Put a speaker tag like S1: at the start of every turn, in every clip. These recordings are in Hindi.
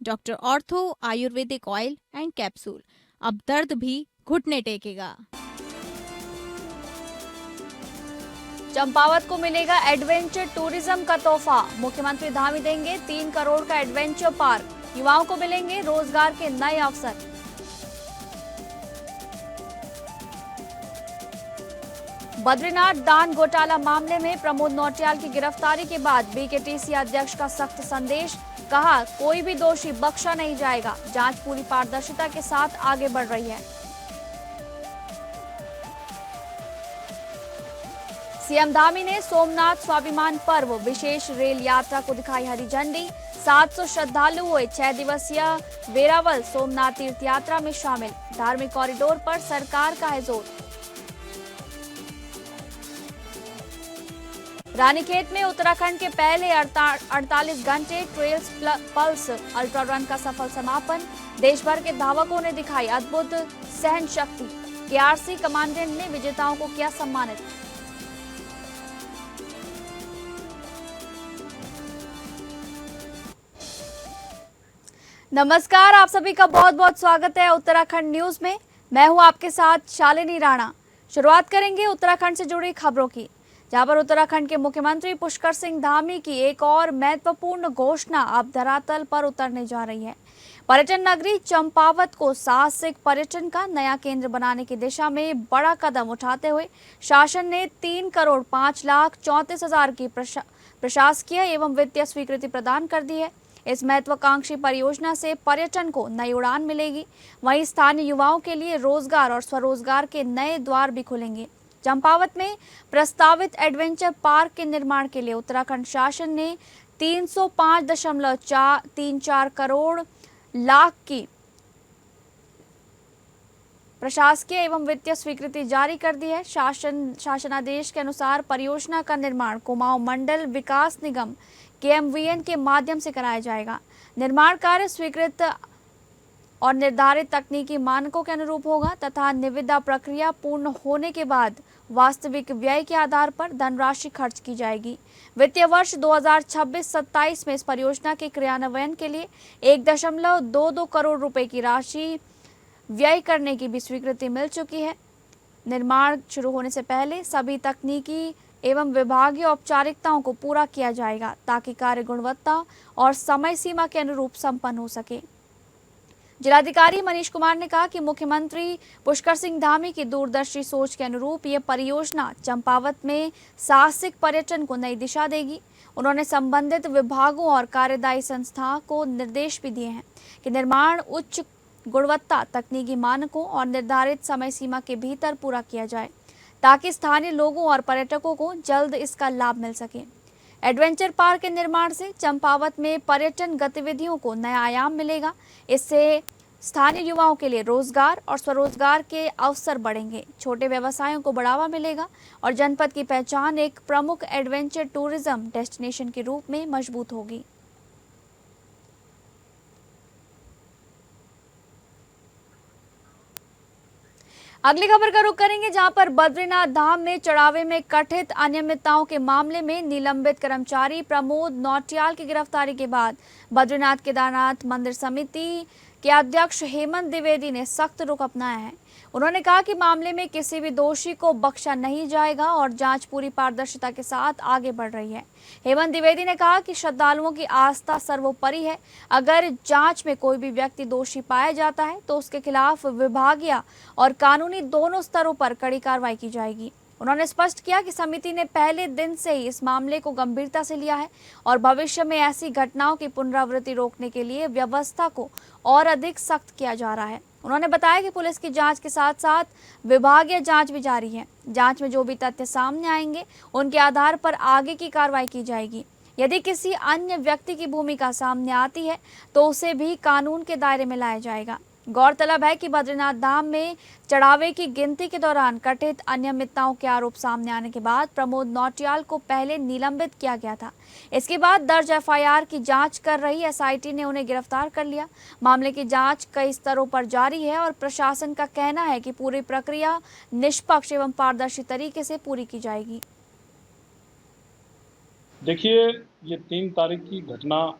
S1: Doctor ortho Ayurvedic oil and capsule. अब दर्द भी घुटने टेकेगा।
S2: चंपावत को मिलेगा एडवेंचर टूरिज्म का तोहफा। मुख्यमंत्री धामी देंगे 3 करोड़ का एडवेंचर पार्क। युवाओं को मिलेंगे रोजगार के नए अवसर। बद्रीनाथ दान घोटाला मामले में प्रमोद नौटियाल की गिरफ्तारी के बाद बीकेटीसी अध्यक्ष का सख्त संदेश। कहा, कोई भी दोषी बख्शा नहीं जाएगा। जांच पूरी पारदर्शिता के साथ आगे बढ़ रही है। सीएम धामी ने सोमनाथ स्वाभिमान पर्व विशेष रेल यात्रा को दिखाई हरी झंडी। 700 श्रद्धालु हुए 6 दिवसीय वेरावल सोमनाथ तीर्थ यात्रा में शामिल। धार्मिक कॉरिडोर पर सरकार का है जोर। रानीखेत में उत्तराखंड के पहले 48 घंटे ट्रेल्स पल्स अल्ट्रा रन का सफल समापन। देश भर के धावकों ने दिखाई अद्भुत सहन शक्ति। केआरसी कमांडेंट ने विजेताओं को किया सम्मानित। नमस्कार, आप सभी का बहुत बहुत स्वागत है उत्तराखंड न्यूज में। मैं हूं आपके साथ शालिनी राणा। शुरुआत करेंगे उत्तराखंड से जुड़ी खबरों की, जहां पर उत्तराखंड के मुख्यमंत्री पुष्कर सिंह धामी की एक और महत्वपूर्ण घोषणा अब धरातल पर उतरने जा रही है। पर्यटन नगरी चंपावत को साहसिक पर्यटन का नया केंद्र बनाने की दिशा में बड़ा कदम उठाते हुए शासन ने 3 करोड़ 5 लाख 34 हजार की प्रशासकीय एवं वित्तीय स्वीकृति प्रदान कर दी है। इस महत्वाकांक्षी परियोजना से पर्यटन को नई उड़ान मिलेगी। वहीं स्थानीय युवाओं के लिए रोजगार और स्वरोजगार के नए द्वार भी खुलेंगे। चंपावत में प्रस्तावित एडवेंचर पार्क के निर्माण के लिए उत्तराखंड शासन ने 305.34 करोड़ लाख की प्रशासकीय एवं वित्तीय स्वीकृति जारी कर दी है। शासनादेश के अनुसार परियोजना का निर्माण कुमाऊं मंडल विकास निगम केएमवीएन के माध्यम से कराया जाएगा। निर्माण कार्य स्वीकृत और निर्धारित तकनीकी मानकों के अनुरूप होगा तथा निविदा प्रक्रिया पूर्ण होने के बाद वास्तविक व्यय के आधार पर धनराशि खर्च की जाएगी। वित्तीय वर्ष 2026-27 में इस परियोजना के क्रियान्वयन के लिए 1.22 करोड़ रुपए की राशि व्यय करने की भी स्वीकृति मिल चुकी है। निर्माण शुरू होने से पहले सभी तकनीकी एवं विभागीय औपचारिकताओं को पूरा किया जाएगा ताकि कार्य गुणवत्ता और समय सीमा के अनुरूप संपन्न हो सके। जिलाधिकारी मनीष कुमार ने कहा कि मुख्यमंत्री पुष्कर सिंह धामी की दूरदर्शी सोच के अनुरूप ये परियोजना चंपावत में साहसिक पर्यटन को नई दिशा देगी। उन्होंने संबंधित विभागों और कार्यदायी संस्था को निर्देश भी दिए हैं कि निर्माण उच्च गुणवत्ता, तकनीकी मानकों और निर्धारित समय सीमा के भीतर पूरा किया जाए ताकि स्थानीय लोगों और पर्यटकों को जल्द इसका लाभ मिल सके। एडवेंचर पार्क के निर्माण से चंपावत में पर्यटन गतिविधियों को नया आयाम मिलेगा। इससे स्थानीय युवाओं के लिए रोजगार और स्वरोजगार के अवसर बढ़ेंगे, छोटे व्यवसायों को बढ़ावा मिलेगा और जनपद की पहचान एक प्रमुख एडवेंचर टूरिज्म डेस्टिनेशन के रूप में मजबूत होगी। अगली खबर का रुख करेंगे, जहां पर बद्रीनाथ धाम में चढ़ावे में कथित अनियमितताओं के मामले में निलंबित कर्मचारी प्रमोद नौटियाल की गिरफ्तारी के बाद बद्रीनाथ केदारनाथ मंदिर समिति के अध्यक्ष हेमंत द्विवेदी ने सख्त रुख अपनाया है। उन्होंने कहा कि मामले में किसी भी दोषी को बख्शा नहीं जाएगा और जांच पूरी पारदर्शिता के साथ आगे बढ़ रही है। हेमंत द्विवेदी ने कहा कि श्रद्धालुओं की आस्था सर्वोपरि है। अगर जांच में कोई भी व्यक्ति दोषी पाया जाता है तो उसके खिलाफ विभागीय और कानूनी दोनों स्तरों पर कड़ी कार्रवाई की जाएगी। उन्होंने स्पष्ट किया कि समिति ने पहले दिन से ही इस मामले को गंभीरता से लिया है और भविष्य में ऐसी घटनाओं की पुनरावृत्ति रोकने के लिए व्यवस्था को और अधिक सख्त किया जा रहा है। उन्होंने बताया कि पुलिस की जांच के साथ साथ विभागीय जांच भी जारी है। जांच में जो भी तथ्य सामने आएंगे उनके आधार पर आगे की कार्रवाई की जाएगी। यदि किसी अन्य व्यक्ति की भूमिका सामने आती है तो उसे भी कानून के दायरे में लाया जाएगा। गौरतलब है कि बद्रीनाथ धाम में चढ़ावे की गिनती के दौरान कथित अनियमितताओं के आरोप सामने आने के बाद प्रमोद नौटियाल को पहले निलंबित किया गया था। इसके बाद दर्ज एफआईआर की जांच कर रही एसआईटी ने उन्हें गिरफ्तार कर लिया। मामले की जांच कई स्तरों पर जारी है और प्रशासन का कहना है कि पूरी प्रक्रिया निष्पक्ष एवं पारदर्शी तरीके से पूरी की जाएगी।
S3: देखिए, ये 3 तारीख की घटना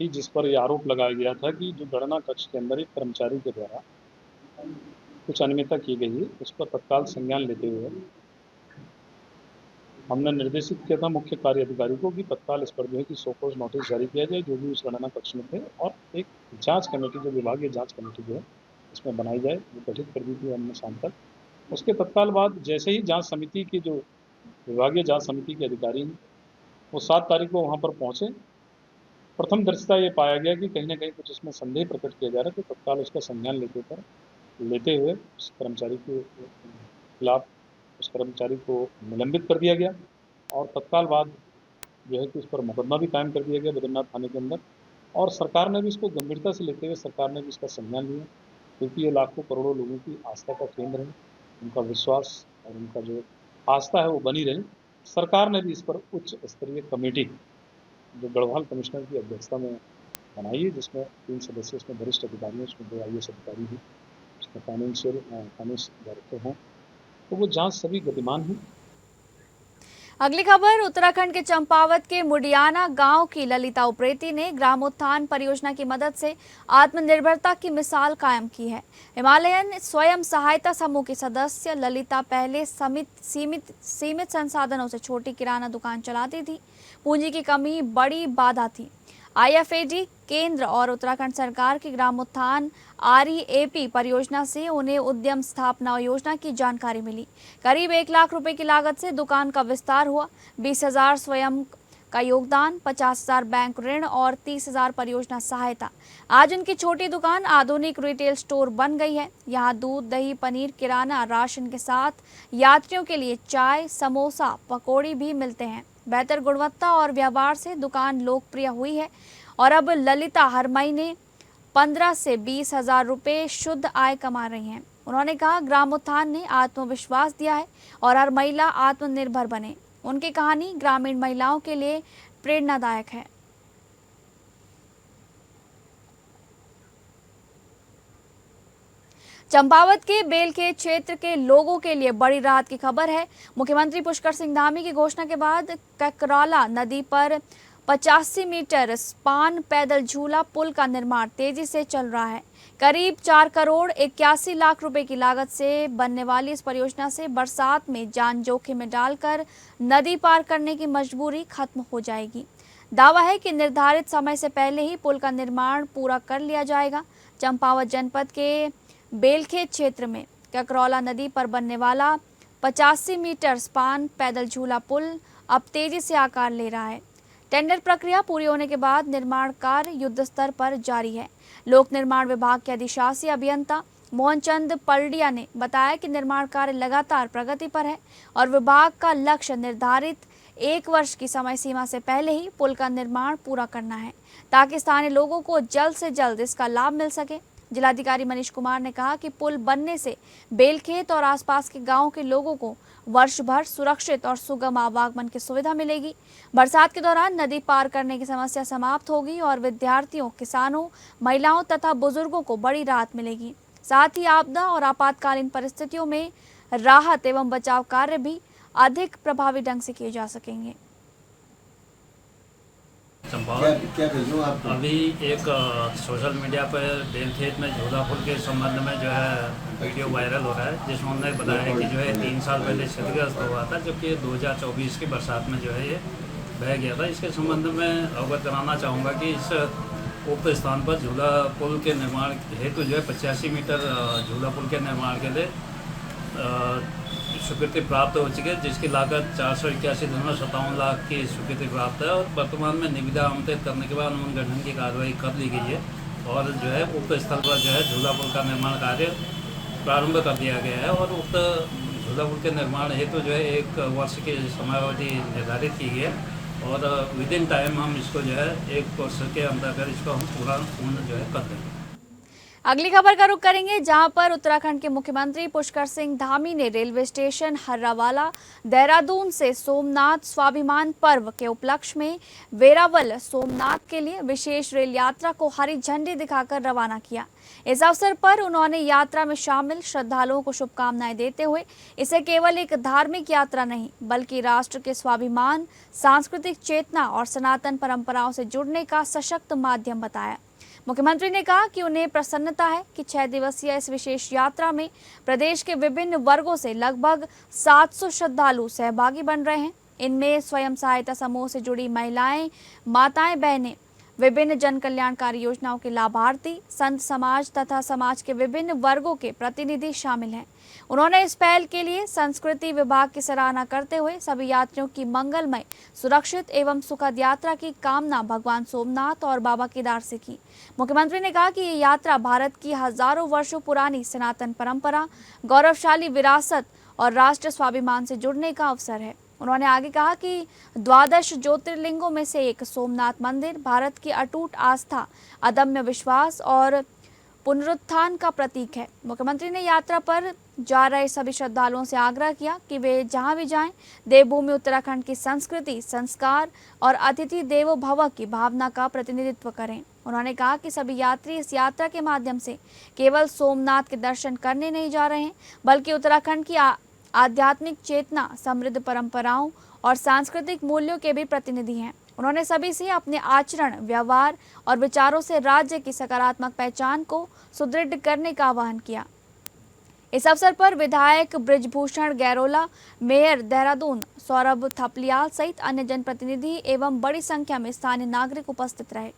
S3: थी जिस पर यह आरोप लगाया गया था कि जो गणना कक्ष के अंदर एक कर्मचारी के द्वारा कुछ अनियमितता की गई है, उस पर तत्काल संज्ञान लेते हुए हमने निर्देशित किया था मुख्य कार्य अधिकारी को कि तत्काल इस पर जो है कि सो कॉज नोटिस जारी किया जाए जो भी उस गणना कक्ष में थे, और एक जांच कमेटी, जो विभागीय जांच कमेटी जो है इसमें बनाई जाए, वो गठित कर दी थी हमने शाम तक। उसके तत्काल बाद जैसे ही जांच समिति की जो विभागीय जांच समिति के अधिकारी हैं वो 7 तारीख को वहाँ पर पहुँचे। प्रथम दृष्टया ये पाया गया कि कहीं ना कहीं कुछ इसमें संदेह प्रकट किया जा रहा है, तो तत्काल उसका संज्ञान लेते हुए उस कर्मचारी के खिलाफ उस कर्मचारी को निलंबित कर दिया गया, और तत्काल बाद जो है कि उस पर मुकदमा भी कायम कर दिया गया बद्रीनाथ थाने के अंदर। और सरकार ने भी इसको गंभीरता से लेते हुए सरकार ने भी इसका संज्ञान लिया, क्योंकि ये लाखों करोड़ों लोगों की आस्था का केंद्र है, उनका विश्वास और उनका जो आस्था है वो बनी रहे। सरकार ने भी इस पर उच्च स्तरीय कमेटी जो गढ़वाल कमिश्नर की अध्यक्षता में बनाई है, जिसमें 3 सदस्य उसमें वरिष्ठ अधिकारी हैं, उसमें 2 IAS अधिकारी हैं, उसमें फाइनेंस डायरेक्टर हैं, तो वो जांच सभी गतिमान है।
S2: अगली खबर उत्तराखंड के चंपावत के मुडियाना गांव की ललिता उप्रेती ने ग्रामोत्थान परियोजना की मदद से आत्मनिर्भरता की मिसाल कायम की है। हिमालयन स्वयं सहायता समूह की सदस्य ललिता पहले सीमित संसाधनों से छोटी किराना दुकान चलाती थी। पूंजी की कमी बड़ी बाधा थी। IFAD केंद्र और उत्तराखंड सरकार की ग्रामोत्थान REAP परियोजना से उन्हें उद्यम स्थापना योजना की जानकारी मिली। करीब 1 लाख रुपए की लागत से दुकान का विस्तार हुआ। 20,000 स्वयं का योगदान, 50,000 बैंक ऋण और 30,000 परियोजना सहायता। आज उनकी छोटी दुकान आधुनिक रिटेल स्टोर बन गई है। यहाँ दूध, दही, पनीर, किराना, राशन के साथ यात्रियों के लिए चाय, समोसा, पकौड़ी भी मिलते हैं। बेहतर गुणवत्ता और व्यवहार से दुकान लोकप्रिय हुई है और अब ललिता हर महीने 15 से 20,000 रुपये शुद्ध आय कमा रही हैं। उन्होंने कहा, ग्रामोत्थान ने आत्मविश्वास दिया है और हर महिला आत्मनिर्भर बने। उनकी कहानी ग्रामीण महिलाओं के लिए प्रेरणादायक है। चंपावत के बेलखेत क्षेत्र के लोगों के लिए बड़ी राहत की खबर है। मुख्यमंत्री पुष्कर सिंह धामी की घोषणा के बाद ककराला नदी पर 85 मीटर स्पान पैदल झूला पुल का निर्माण तेजी से चल रहा है। करीब 4 करोड़ 81 लाख रुपए की लागत से बनने वाली इस परियोजना से बरसात में जान जोखिम में डालकर नदी पार करने की मजबूरी खत्म हो जाएगी। दावा है कि निर्धारित समय से पहले ही पुल का निर्माण पूरा कर लिया जाएगा। चंपावत जनपद के बेलखेत क्षेत्र में ककरौला नदी पर बनने वाला 85 मीटर स्पान पैदल झूला पुल अब तेजी से आकार ले रहा है। टेंडर प्रक्रिया पूरी होने के बाद निर्माण कार्य युद्ध स्तर पर जारी है। लोक निर्माण विभाग के अधिशासी अभियंता मोहनचंद पलडिया ने बताया कि निर्माण कार्य लगातार प्रगति पर है और विभाग का लक्ष्य निर्धारित 1 वर्ष की समय सीमा से पहले ही पुल का निर्माण पूरा करना है, ताकि स्थानीय लोगों को जल्द से जल्द इसका लाभ मिल सके। जिलाधिकारी मनीष कुमार ने कहा कि पुल बनने से बेलखेत और आसपास के गांवों के लोगों को वर्ष भर सुरक्षित और सुगम आवागमन की सुविधा मिलेगी। बरसात के दौरान नदी पार करने की समस्या समाप्त होगी और विद्यार्थियों, किसानों, महिलाओं तथा बुजुर्गों को बड़ी राहत मिलेगी। साथ ही आपदा और आपातकालीन परिस्थितियों में राहत एवं बचाव कार्य भी अधिक प्रभावी ढंग से किए जा सकेंगे।
S4: क्या आप
S5: अभी एक सोशल मीडिया पर बेलखेत में झूला पुल के संबंध में जो है वीडियो वायरल हो रहा है, जिसमें उन्होंने बताया कि जो है 3 साल पहले क्षतिग्रस्त हुआ था, जबकि 2024 की बरसात में जो है ये बह गया था। इसके संबंध में अवगत कराना चाहूँगा कि इस उक्त स्थान पर झूला पुल के निर्माण हेतु जो है 85 मीटर झूला पुल के निर्माण के लिए स्वीकृति प्राप्त हो चुकी है, जिसकी लागत 481.57 लाख की स्वीकृति प्राप्त है और वर्तमान में निविदा आमंत्रित करने के बाद अनुगठन की कार्रवाई कर ली गई है और जो है उक्त स्थल पर जो है झूला पुल का निर्माण कार्य प्रारंभ कर दिया गया है और उक्त झूला पुल के निर्माण हेतु जो है 1 वर्ष की समयावधि निर्धारित की गई है और विद इन टाइम हम इसको जो है 1 वर्ष के अंतर्गत इसको हम पूर्ण जो है कर देंगे।
S2: अगली खबर का रुख करेंगे, जहां पर उत्तराखंड के मुख्यमंत्री पुष्कर सिंह धामी ने रेलवे स्टेशन हर्रावाला देहरादून से सोमनाथ स्वाभिमान पर्व के उपलक्ष्य में वेरावल सोमनाथ के लिए विशेष रेल यात्रा को हरी झंडी दिखाकर रवाना किया। इस अवसर पर उन्होंने यात्रा में शामिल श्रद्धालुओं को शुभकामनाएं देते हुए इसे केवल एक धार्मिक यात्रा नहीं बल्कि राष्ट्र के स्वाभिमान, सांस्कृतिक चेतना और सनातन परंपराओं से जुड़ने का सशक्त माध्यम बताया। मुख्यमंत्री ने कहा कि उन्हें प्रसन्नता है कि 6 दिवसीय इस विशेष यात्रा में प्रदेश के विभिन्न वर्गों से लगभग 700 श्रद्धालु सहभागी बन रहे हैं। इनमें स्वयं सहायता समूह से जुड़ी महिलाएं, माताएं, बहनें, विभिन्न जन कल्याणकारी योजनाओं के लाभार्थी, संत समाज तथा समाज के विभिन्न वर्गों के प्रतिनिधि शामिल हैं। उन्होंने इस पहल के लिए संस्कृति विभाग की सराहना करते हुए सभी यात्रियों की मंगलमय, सुरक्षित एवं सुखद यात्रा की कामना भगवान सोमनाथ और बाबा केदार से की। मुख्यमंत्री ने कहा कि ये यात्रा भारत की हजारों वर्षों पुरानी सनातन परंपरा, गौरवशाली विरासत और राष्ट्र स्वाभिमान से जुड़ने का अवसर है। उन्होंने आगे कहा कि 12 ज्योतिर्लिंगों में से एक सोमनाथ मंदिर भारत की अटूट आस्था, अदम्य विश्वास और पुनरुत्थान का प्रतीक है। मुख्यमंत्री ने यात्रा पर जा रहे सभी श्रद्धालुओं से आग्रह किया कि वे जहां भी जाएं, देवभूमि उत्तराखंड की संस्कृति, संस्कार और अतिथि देवो भव की भावना का प्रतिनिधित्व करें। उन्होंने कहा कि सभी यात्री इस यात्रा के माध्यम से केवल सोमनाथ के दर्शन करने नहीं जा रहे हैं बल्कि उत्तराखंड की आध्यात्मिक चेतना, समृद्ध परंपराओं और सांस्कृतिक मूल्यों के भी प्रतिनिधि हैं। उन्होंने सभी से अपने आचरण, व्यवहार और विचारों से राज्य की सकारात्मक पहचान को सुदृढ़ करने का आह्वान किया। इस अवसर पर विधायक ब्रिजभूषण गैरोला, मेयर देहरादून सौरभ थपलियाल सहित अन्य जनप्रतिनिधि एवं बड़ी संख्या में स्थानीय नागरिक उपस्थित रहे।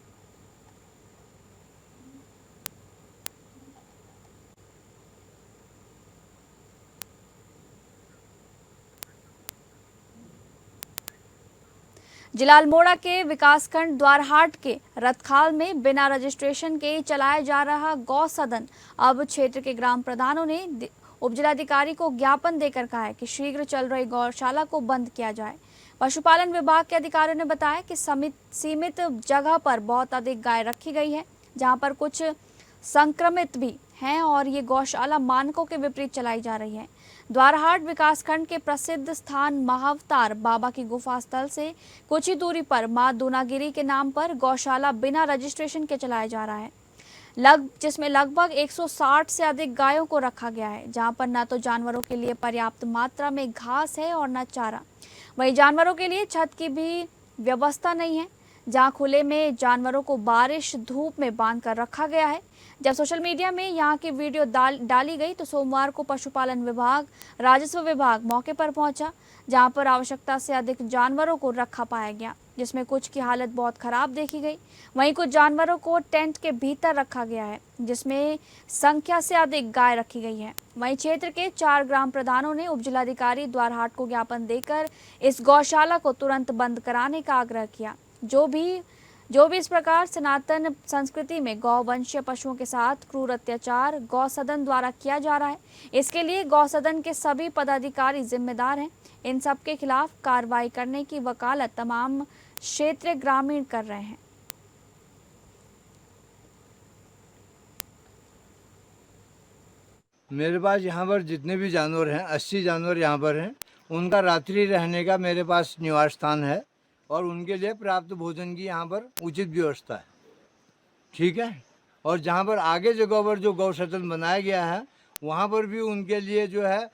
S2: जिला अल्मोड़ा के विकासखंड द्वारहाट के रतखाल में बिना रजिस्ट्रेशन के चलाया जा रहा गौ सदन अब क्षेत्र के ग्राम प्रधानों ने उपजिलाधिकारी को ज्ञापन देकर कहा है कि शीघ्र चल रही गौशाला को बंद किया जाए। पशुपालन विभाग के अधिकारियों ने बताया कि सीमित जगह पर बहुत अधिक गाय रखी गई है, जहां पर कुछ संक्रमित भी हैं और ये गौशाला मानकों के विपरीत चलाई जा रही है। द्वारहाट विकासखंड के प्रसिद्ध स्थान महाअवतार बाबा की गुफा स्थल से कुछ ही दूरी पर मां दूनागिरी के नाम पर गौशाला बिना रजिस्ट्रेशन के चलाया जा रहा है, जिसमें लगभग 160 से अधिक गायों को रखा गया है, जहां पर न तो जानवरों के लिए पर्याप्त मात्रा में घास है और न चारा। वहीं जानवरों के लिए छत की भी व्यवस्था नहीं है, जहां खुले में जानवरों को बारिश धूप में बांधकर रखा गया है। जब सोशल मीडिया में यहां की वीडियो डाली गई तो सोमवार को पशुपालन विभाग, राजस्व विभाग मौके पर पहुंचा, जहां पर आवश्यकता से अधिक जानवरों को रखा पाया गया, जिसमें कुछ की हालत बहुत खराब देखी गई। वहीं कुछ जानवरों को टेंट के भीतर रखा गया है, जिसमें संख्या से अधिक गाय रखी गई है। वहीं क्षेत्र के 4 ग्राम प्रधानों ने उपजिलाधिकारी द्वारहाट को ज्ञापन देकर इस गौशाला को तुरंत बंद कराने का आग्रह किया। जो भी इस प्रकार सनातन संस्कृति में गौवंशीय पशुओं के साथ क्रूर अत्याचार गौ सदन द्वारा किया जा रहा है, इसके लिए गौ सदन के सभी पदाधिकारी जिम्मेदार हैं। इन सब के खिलाफ कार्रवाई करने की वकालत तमाम क्षेत्रीय ग्रामीण कर रहे हैं।
S6: मेरे पास यहाँ पर जितने भी जानवर हैं, 80 जानवर यहाँ पर हैं, उनका रात्रि रहने का मेरे पास निवास स्थान है और उनके लिए प्राप्त भोजन की यहाँ पर उचित व्यवस्था है। ठीक है। और जहाँ पर आगे जगह पर जो गौ सदन बनाया गया है वहाँ पर भी उनके लिए जो है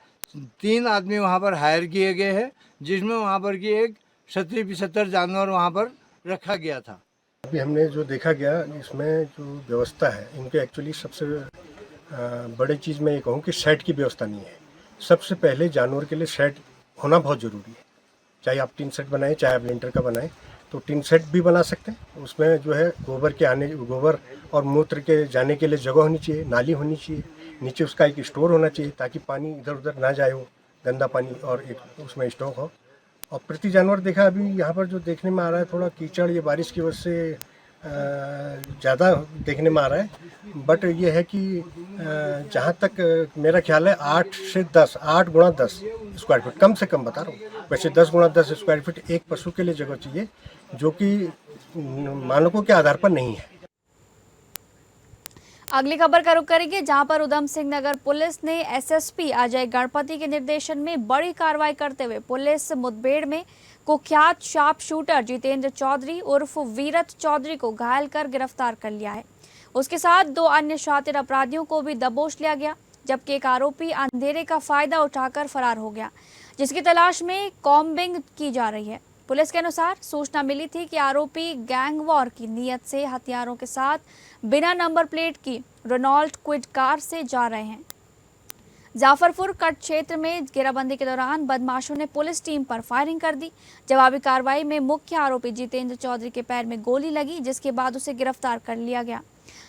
S6: 3 आदमी वहाँ पर हायर किए गए हैं, जिसमें वहाँ पर की एक 70-75 जानवर वहाँ पर रखा गया था।
S7: अभी हमने जो देखा गया इसमें जो व्यवस्था है इनके एक्चुअली सबसे बड़ी चीज़ मैं ये कहूँ कि शेड की व्यवस्था नहीं है। सबसे पहले जानवर के लिए शेड होना बहुत ज़रूरी है। चाहे आप टीन सेट बनाएं, चाहे आप लिंटर का बनाएं, तो टीन सेट भी बना सकते हैं। उसमें जो है गोबर और मूत्र के जाने के लिए जगह होनी चाहिए, नाली होनी चाहिए, नीचे उसका एक स्टोर होना चाहिए ताकि पानी इधर उधर ना जाए हो, गंदा पानी, और एक उसमें स्टॉक हो। और प्रति जानवर देखा अभी यहाँ पर जो देखने में आ रहा है थोड़ा कीचड़, ये बारिश की वजह से ज़्यादा देखने में आ रहा है। बट ये है कि जहाँ तक मेरा ख्याल है 8 गुणा 10 स्क्वायर फीट कम से कम बता रहा हूँ। वैसे 10 गुणा 10 स्क्वायर फीट एक पशु के लिए जगह चाहिए, जो कि मानकों के आधार पर नहीं है।
S2: अगली खबर का रुख करेंगे, जहां पर उधम सिंह नगर पुलिस ने एसएसपी अजय गणपति के निर्देशन में बड़ी कार्रवाई करते हुए पुलिस मुठभेड़ में कुख्यात शार्प शूटर जितेंद्र चौधरी उर्फ वीरत चौधरी को घायल कर गिरफ्तार कर लिया है। उसके साथ 2 अन्य शातिर अपराधियों को भी दबोच लिया गया, जबकि एक आरोपी अंधेरे का फायदा उठाकर फरार हो गया, जिसकी तलाश में कॉम्बिंग की जा रही है। पुलिस के अनुसार सूचना मिली थी कि आरोपी गैंग वॉर की नीयत से हथियारों के साथ बिना नंबर प्लेट की रेनॉल्ट क्विड कार से जा रहे हैं। जाफरपुर कट क्षेत्र में घेराबंदी के दौरान बदमाशों ने पुलिस टीम पर फायरिंग कर दी। जवाबी कार्रवाई में मुख्य आरोपी जितेंद्र चौधरी के पैर में गोली लगी, जिसके बाद उसे गिरफ्तार कर लिया गया।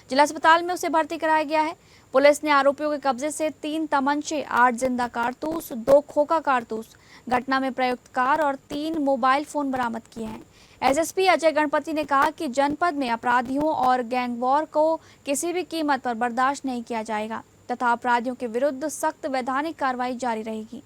S2: जिला अस्पताल में उसे भर्ती कराया गया है। पुलिस ने आरोपियों के कब्जे से 3 तमंचे, 8 जिंदा कारतूस, 2 खोखा कारतूस, घटना में प्रयुक्त कार और 3 मोबाइल फोन बरामद किए हैं। एसएसपी अजय गणपति ने कहा कि जनपद में अपराधियों और गैंगवॉर को किसी भी कीमत पर बर्दाश्त नहीं किया जाएगा तथा अपराधियों के विरुद्ध सख्त वैधानिक कार्रवाई जारी रहेगी।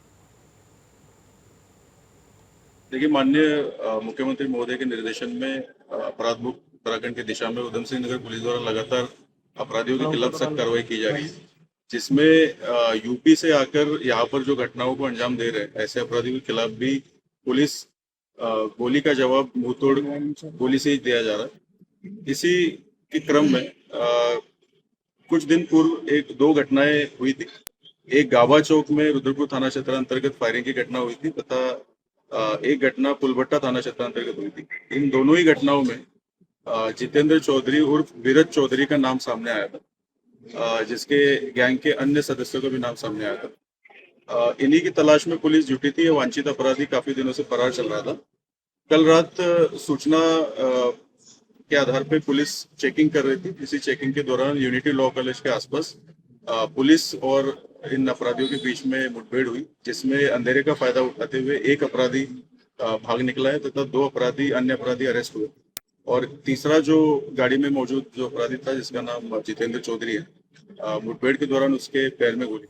S8: देखिए, माननीय मुख्यमंत्री महोदय के निर्देशन में अपराध मुक्त उत्तराखंड की दिशा में उधम सिंह नगर पुलिस द्वारा लगातार अपराधियों के खिलाफ सख्त कार्रवाई की जा रही है, जिसमें यूपी से आकर यहाँ पर जो घटनाओं को अंजाम दे रहे हैं ऐसे अपराधियों के खिलाफ भी पुलिस गोली का जवाब मुंहतोड़ गोली से ही दिया जा रहा है। इसी के क्रम में कुछ दिन पूर्व 2 घटनाएं हुई थी। एक गावा चौक में रुद्रपुर थाना क्षेत्र अंतर्गत फायरिंग की घटना हुई थी तथा एक घटना पुलभट्टा थाना क्षेत्र अंतर्गत हुई थी। इन दोनों ही घटनाओं में जितेंद्र चौधरी उर्फ वीरत चौधरी का नाम सामने आया था, जिसके गैंग के अन्य सदस्यों का भी नाम सामने आया था। इन्हीं की तलाश में पुलिस जुटी थी। वांछित अपराधी काफी दिनों से फरार चल रहा था। कल रात सूचना के आधार पर पुलिस चेकिंग कर रही थी। इसी चेकिंग के दौरान यूनिटी लॉ कॉलेज के आसपास पुलिस और इन अपराधियों के बीच में मुठभेड़ हुई, जिसमें अंधेरे का फायदा उठाते हुए एक अपराधी भाग निकला है तथा 2 अन्य अपराधी अरेस्ट हुए और तीसरा जो गाड़ी में मौजूद जो अपराधी था, जिसका नाम जितेंद्र चौधरी है, मुठभेड़ के दौरान उसके पैर में गोली।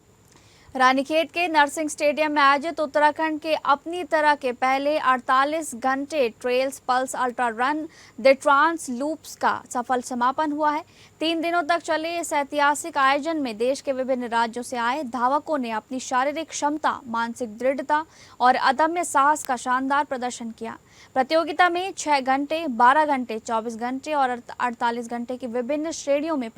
S2: रानीखेत के नरसिंह स्टेडियम में आयोजित उत्तराखंड के अपनी तरह के पहले 48 घंटे trails plus ultra run the trans loops का सफल समापन हुआ है। 3 दिनों तक चले इस ऐतिहासिक आयोजन में देश के विभिन्न राज्यों से आए धावकों ने अपनी शारीरिक क्षमता, मानसिक दृढ़ता और अदम्य साहस का शानदार प्रदर्शन किया। प्रतियोगिता में 6 घंटे, 12 घंटे, 24 घंटे और 48 घंटे की विभिन्न श्रेणियों में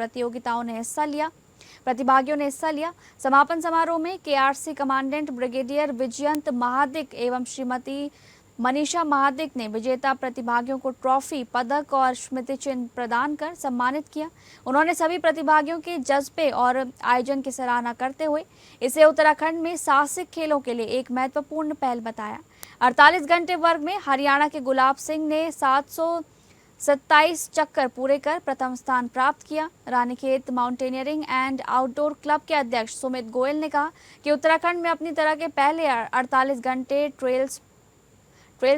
S2: प्रतिभागियों ने हिस्सा लिया। समापन समारोह में KRC commandant brigadier Vijayant Mahadik एवं श्रीमती मनीषा महादिक ने विजेता प्रतिभागियों को ट्रॉफी, पदक और स्मृति चिन्ह प्रदान कर सम्मानित किया। उन्होंने सभी प्रतिभागियों के जज्बे और आयोजन की सराहना करते हुए इसे उत्तराखंड में साहसिक खेलों के लिए एक महत्वपूर्ण पहल बताया। 48 घंटे वर्ग में हरियाणा के गुलाब सिंह ने 727 चक्कर पूरे कर प्रथम स्थान प्राप्त किया। Ranikhet mountaineering and outdoor club के अध्यक्ष सुमित गोयल ने कहा कि उत्तराखंड में अपनी तरह के पहले 48 घंटे ट्रेल्स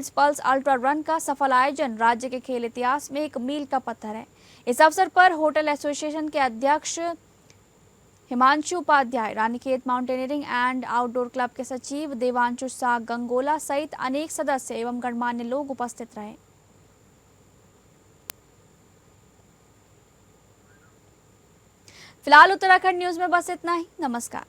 S2: पल्स अल्ट्रा रन का सफल आयोजन राज्य के खेल इतिहास में एक मील का पत्थर है। इस अवसर पर होटल एसोसिएशन के अध्यक्ष Himanshu Upadhyay, Ranikhet mountaineering and outdoor club के सचिव देवांशु शाह गंगोला सहित अनेक सदस्य एवं गणमान्य लोग उपस्थित रहे। फिलहाल उत्तराखंड न्यूज में बस इतना ही। नमस्कार।